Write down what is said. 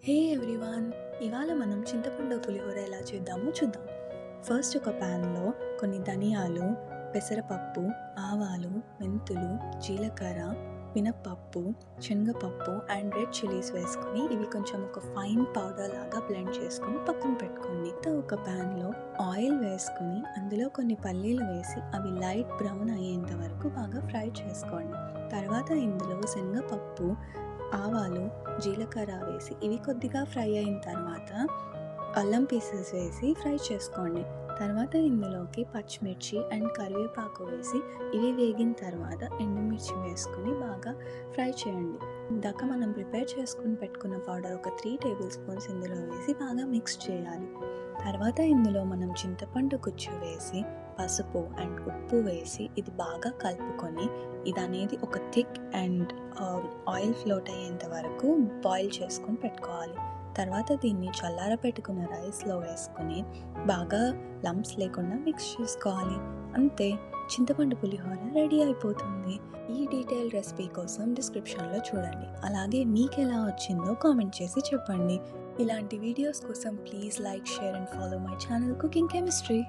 హే everyone! ఇవాళ మనం చింతపండు పులిహోర ఎలా చేద్దామో చూద్దాం. ఫస్ట్ ఒక ప్యాన్‌లో కొన్ని ధనియాలు, పెసరపప్పు, ఆవాలు, మెంతులు, జీలకర్ర, మినప్పప్పు, శనగపప్పు అండ్ రెడ్ చిల్లీస్ వేసుకొని ఇవి కొంచెం ఒక ఫైన్ పౌడర్ లాగా బ్లెండ్ చేసుకొని పక్కన పెట్టుకోండి. ఒక ప్యాన్‌లో ఆయిల్ వేసుకొని అందులో కొన్ని పల్లీలు వేసి అవి లైట్ బ్రౌన్ అయ్యేంత వరకు బాగా ఫ్రై చేసుకోండి. తర్వాత ఇందులో శనగపప్పు, ఆవాలు, జీలకర్ర వేసి ఇవి కొద్దిగా ఫ్రై అయిన తర్వాత అల్లం పీసెస్ వేసి ఫ్రై చేసుకోండి. తర్వాత ఇందులోకి పచ్చిమిర్చి అండ్ కరివేపాకు వేసి ఇవి వేగిన తర్వాత ఎండుమిర్చి వేసుకొని బాగా ఫ్రై చేయండి. ఇందాక మనం ప్రిపేర్ చేసుకొని పెట్టుకున్న పౌడర్ ఒక 3 టేబుల్ స్పూన్స్ ఇందులో వేసి బాగా మిక్స్ చేయాలి. తర్వాత ఇందులో మనం చింతపండు గుజ్జు వేసి పసుపు అండ్ ఉప్పు వేసి ఇది బాగా కలుపుకొని ఇది అనేది ఒక థిక్ అండ్ ఆయిల్ ఫ్లోట్ అయ్యేంత వరకు బాయిల్ చేసుకొని పెట్టుకోవాలి. తర్వాత దీన్ని చల్లార పెట్టుకున్న రైస్లో వేసుకొని బాగా లంప్స్ లేకుండా మిక్స్ చేసుకోవాలి. అంతే, చింతపండు పులిహోర రెడీ అయిపోతుంది. ఈ డీటెయిల్ రెసిపీ కోసం డిస్క్రిప్షన్లో చూడండి. అలాగే మీకు ఎలా వచ్చిందో కామెంట్ చేసి చెప్పండి. ఇలాంటి వీడియోస్ కోసం please like, share and follow my channel cooking chemistry.